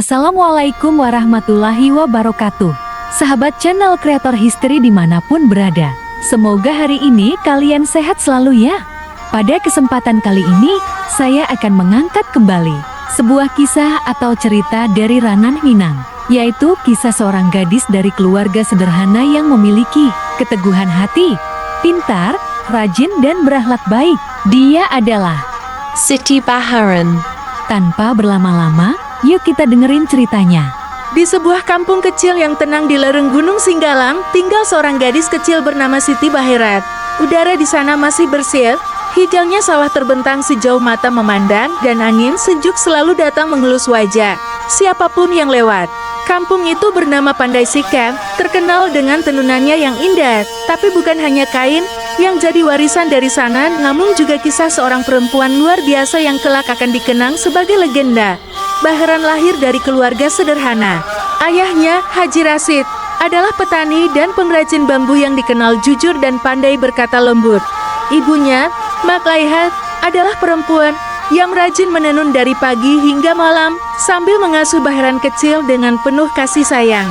Assalamualaikum warahmatullahi wabarakatuh. Sahabat channel Kreator History dimanapun berada, semoga hari ini kalian sehat selalu ya. Pada kesempatan kali ini, saya akan mengangkat kembali sebuah kisah atau cerita dari Ranan Minang, yaitu kisah seorang gadis dari keluarga sederhana yang memiliki keteguhan hati, pintar, rajin dan berakhlak baik. Dia adalah Siti Baharan. Tanpa berlama-lama, yuk kita dengerin ceritanya. Di sebuah kampung kecil yang tenang di lereng Gunung Singgalang, tinggal seorang gadis kecil bernama Siti Baharan. Udara di sana masih bersih, hijaunya sawah terbentang sejauh mata memandang, dan angin sejuk selalu datang mengelus wajah siapapun yang lewat. Kampung itu bernama Pandai Sike, terkenal dengan tenunannya yang indah, tapi bukan hanya kain yang jadi warisan dari sana, namun juga kisah seorang perempuan luar biasa yang kelak akan dikenang sebagai legenda. Baharan lahir dari keluarga sederhana. Ayahnya, Haji Rasid, adalah petani dan pengrajin bambu yang dikenal jujur dan pandai berkata lembut. Ibunya, Mak Laihat, adalah perempuan yang rajin menenun dari pagi hingga malam sambil mengasuh Baharan kecil dengan penuh kasih sayang.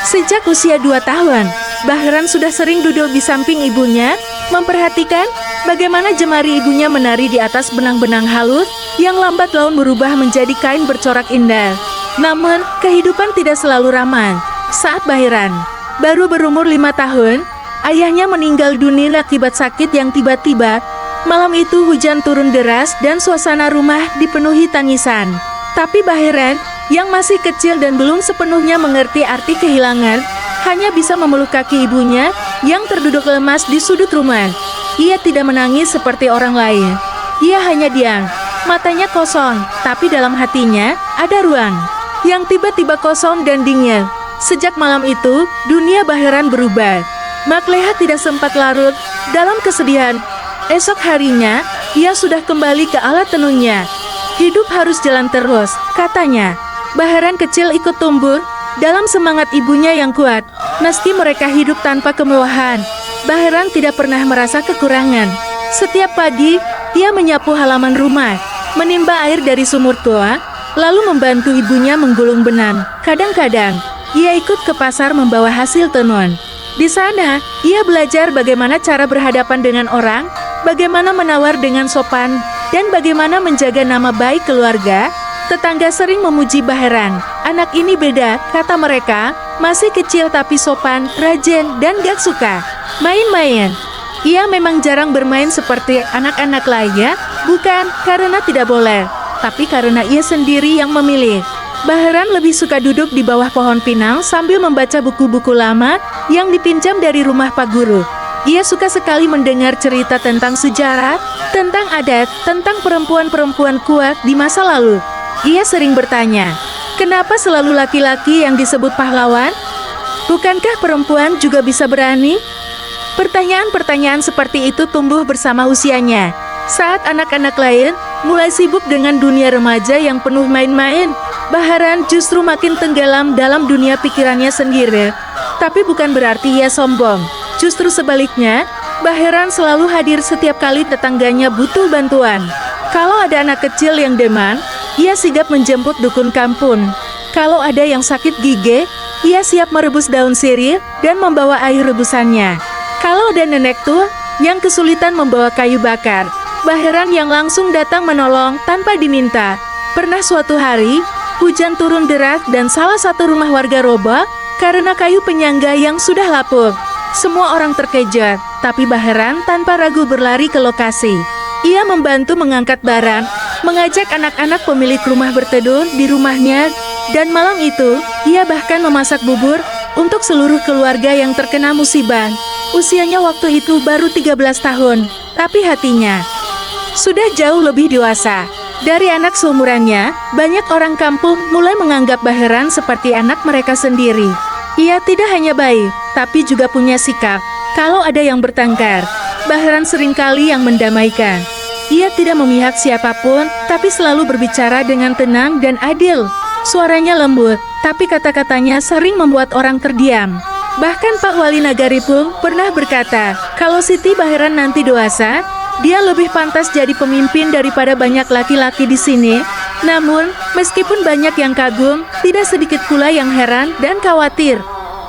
Sejak usia 2 tahun, Baharan sudah sering duduk di samping ibunya, memperhatikan bagaimana jemari ibunya menari di atas benang-benang halus yang lambat laun berubah menjadi kain bercorak indah. Namun, kehidupan tidak selalu ramai. Saat Baharan baru berumur 5 tahun, ayahnya meninggal dunia akibat sakit yang tiba-tiba. Malam itu hujan turun deras dan suasana rumah dipenuhi tangisan. Tapi Baharan, yang masih kecil dan belum sepenuhnya mengerti arti kehilangan, hanya bisa memeluk kaki ibunya yang terduduk lemas di sudut rumah. Ia tidak menangis seperti orang lain. Ia hanya diam, matanya kosong, tapi dalam hatinya ada ruang yang tiba-tiba kosong dan dingin. Sejak malam itu, dunia Baharan berubah. Mak Leha tidak sempat larut dalam kesedihan. Esok harinya, ia sudah kembali ke alat tenunnya. Hidup harus jalan terus, katanya. Baharan kecil ikut tumbuh dalam semangat ibunya yang kuat. Meski mereka hidup tanpa kemewahan, Baharan tidak pernah merasa kekurangan. Setiap pagi, ia menyapu halaman rumah, menimba air dari sumur tua, lalu membantu ibunya menggulung benang. Kadang-kadang, ia ikut ke pasar membawa hasil tenun. Di sana, ia belajar bagaimana cara berhadapan dengan orang, bagaimana menawar dengan sopan, dan bagaimana menjaga nama baik keluarga. Tetangga sering memuji Baharan. Anak ini beda, kata mereka, masih kecil tapi sopan, rajin, dan gak suka main-main. Ia memang jarang bermain seperti anak-anak lainnya, bukan karena tidak boleh, tapi karena ia sendiri yang memilih. Baharan lebih suka duduk di bawah pohon pinang sambil membaca buku-buku lama yang dipinjam dari rumah Pak Guru. Ia suka sekali mendengar cerita tentang sejarah, tentang adat, tentang perempuan-perempuan kuat di masa lalu. Ia sering bertanya, kenapa selalu laki-laki yang disebut pahlawan? Bukankah perempuan juga bisa berani? Pertanyaan-pertanyaan seperti itu tumbuh bersama usianya. Saat anak-anak lain mulai sibuk dengan dunia remaja yang penuh main-main, Baharan justru makin tenggelam dalam dunia pikirannya sendiri. Tapi bukan berarti ia sombong. Justru sebaliknya, Baharan selalu hadir setiap kali tetangganya butuh bantuan. Kalau ada anak kecil yang demam, ia sigap menjemput dukun kampung. Kalau ada yang sakit gigi, ia siap merebus daun sirih dan membawa air rebusannya. Kalau ada nenek tua yang kesulitan membawa kayu bakar, Baharan yang langsung datang menolong tanpa diminta. Pernah suatu hari, hujan turun deras dan salah satu rumah warga roboh karena kayu penyangga yang sudah lapuk. Semua orang terkejut, tapi Baharan tanpa ragu berlari ke lokasi. Ia membantu mengangkat barang, mengajak anak-anak pemilik rumah berteduh di rumahnya, dan malam itu, ia bahkan memasak bubur untuk seluruh keluarga yang terkena musibah. Usianya waktu itu baru 13 tahun, tapi hatinya sudah jauh lebih dewasa. Dari anak seumurannya, banyak orang kampung mulai menganggap Baharan seperti anak mereka sendiri. Ia tidak hanya baik, tapi juga punya sikap. Kalau ada yang bertengkar, Baharan seringkali yang mendamaikan. Ia tidak memihak siapapun, tapi selalu berbicara dengan tenang dan adil. Suaranya lembut, tapi kata-katanya sering membuat orang terdiam. Bahkan Pak Wali Nagaripung pernah berkata, kalau Siti Baharan nanti dewasa, dia lebih pantas jadi pemimpin daripada banyak laki-laki di sini. Namun, meskipun banyak yang kagum, tidak sedikit pula yang heran dan khawatir.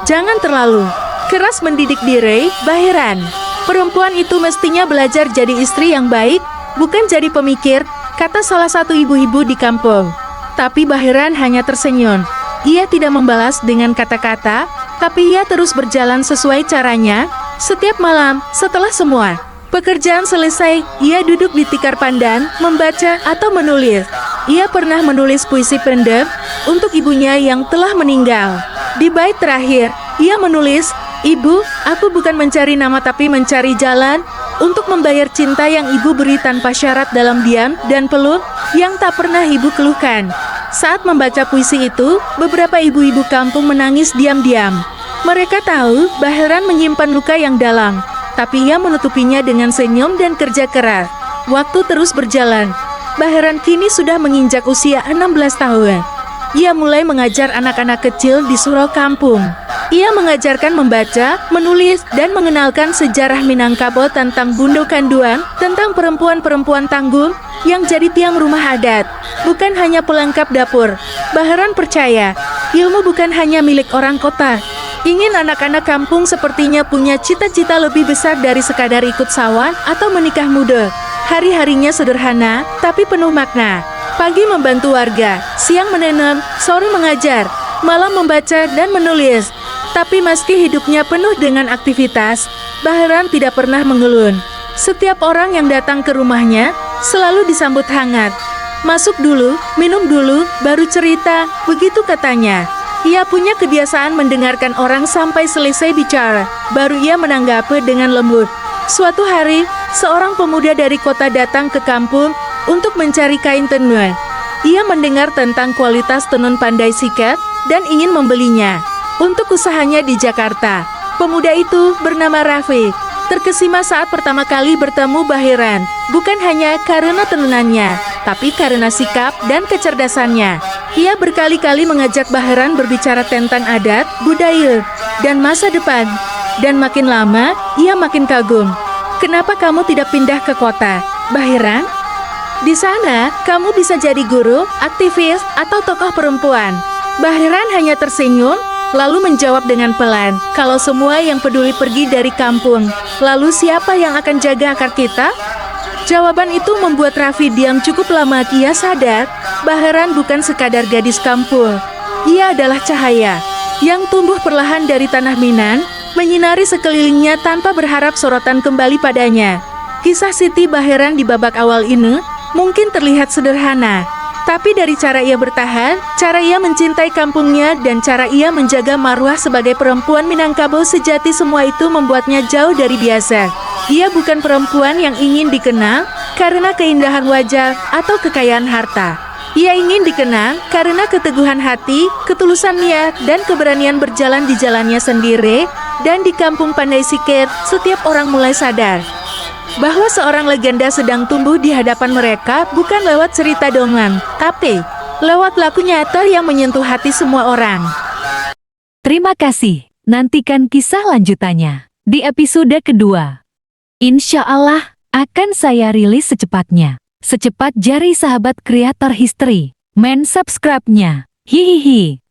Jangan terlalu keras mendidik diri, Bahiran. Perempuan itu mestinya belajar jadi istri yang baik, bukan jadi pemikir, kata salah satu ibu-ibu di kampung. Tapi Bahiran hanya tersenyum. Ia tidak membalas dengan kata-kata, tapi ia terus berjalan sesuai caranya. Setiap malam, setelah semua pekerjaan selesai, ia duduk di tikar pandan, membaca atau menulis. Ia pernah menulis puisi pendek untuk ibunya yang telah meninggal. Di bait terakhir, ia menulis, "Ibu, aku bukan mencari nama tapi mencari jalan untuk membayar cinta yang ibu beri tanpa syarat dalam diam dan peluk yang tak pernah ibu keluhkan." Saat membaca puisi itu, beberapa ibu-ibu kampung menangis diam-diam. Mereka tahu Bahiran menyimpan luka yang dalam, tapi ia menutupinya dengan senyum dan kerja keras. Waktu terus berjalan. Bahiran kini sudah menginjak usia 16 tahun. Ia mulai mengajar anak-anak kecil di surau kampung. Ia mengajarkan membaca, menulis, dan mengenalkan sejarah Minangkabau tentang Bundo Kanduan, tentang perempuan-perempuan tangguh yang jadi tiang rumah adat, bukan hanya pelengkap dapur. Bahiran percaya, ilmu bukan hanya milik orang kota. Ingin anak-anak kampung sepertinya punya cita-cita lebih besar dari sekadar ikut sawan atau menikah muda. Hari-harinya sederhana, tapi penuh makna. Pagi membantu warga, siang menanam, sore mengajar, malam membaca dan menulis. Tapi meski hidupnya penuh dengan aktivitas, Bahiran tidak pernah mengeluh. Setiap orang yang datang ke rumahnya selalu disambut hangat. Masuk dulu, minum dulu, baru cerita, begitu katanya. Ia punya kebiasaan mendengarkan orang sampai selesai bicara, baru ia menanggapi dengan lembut. Suatu hari, seorang pemuda dari kota datang ke kampung untuk mencari kain tenun. Ia mendengar tentang kualitas tenun pandai sikat dan ingin membelinya untuk usahanya di Jakarta. Pemuda itu bernama Rafiq. Terkesima saat pertama kali bertemu Bahiran, bukan hanya karena tenunannya, tapi karena sikap dan kecerdasannya. Ia berkali-kali mengajak Bahiran berbicara tentang adat, budaya, dan masa depan. Dan makin lama, ia makin kagum. "Kenapa kamu tidak pindah ke kota, Bahiran? Di sana, kamu bisa jadi guru, aktivis, atau tokoh perempuan." Bahiran hanya tersenyum, lalu menjawab dengan pelan, "Kalau semua yang peduli pergi dari kampung, lalu siapa yang akan jaga akar kita?" Jawaban itu membuat Raffi diam cukup lama. Ia sadar, Bahiran bukan sekadar gadis kampung. Ia adalah cahaya yang tumbuh perlahan dari tanah Minang, menyinari sekelilingnya tanpa berharap sorotan kembali padanya. Kisah Siti Bahiran di babak awal ini mungkin terlihat sederhana, tapi dari cara ia bertahan, cara ia mencintai kampungnya, dan cara ia menjaga marwah sebagai perempuan Minangkabau sejati, semua itu membuatnya jauh dari biasa. Ia bukan perempuan yang ingin dikenal karena keindahan wajah atau kekayaan harta. Ia ingin dikenal karena keteguhan hati, ketulusan niat, dan keberanian berjalan di jalannya sendiri. Dan di kampung Pandai Sikat, setiap orang mulai sadar bahwa seorang legenda sedang tumbuh di hadapan mereka, bukan lewat cerita dongeng, tapi lewat laku nyata yang menyentuh hati semua orang. Terima kasih. Nantikan kisah lanjutannya di episode kedua. Insya Allah akan saya rilis secepatnya. Secepat jari sahabat kreator history. Men subscribe-nya. Hihihi.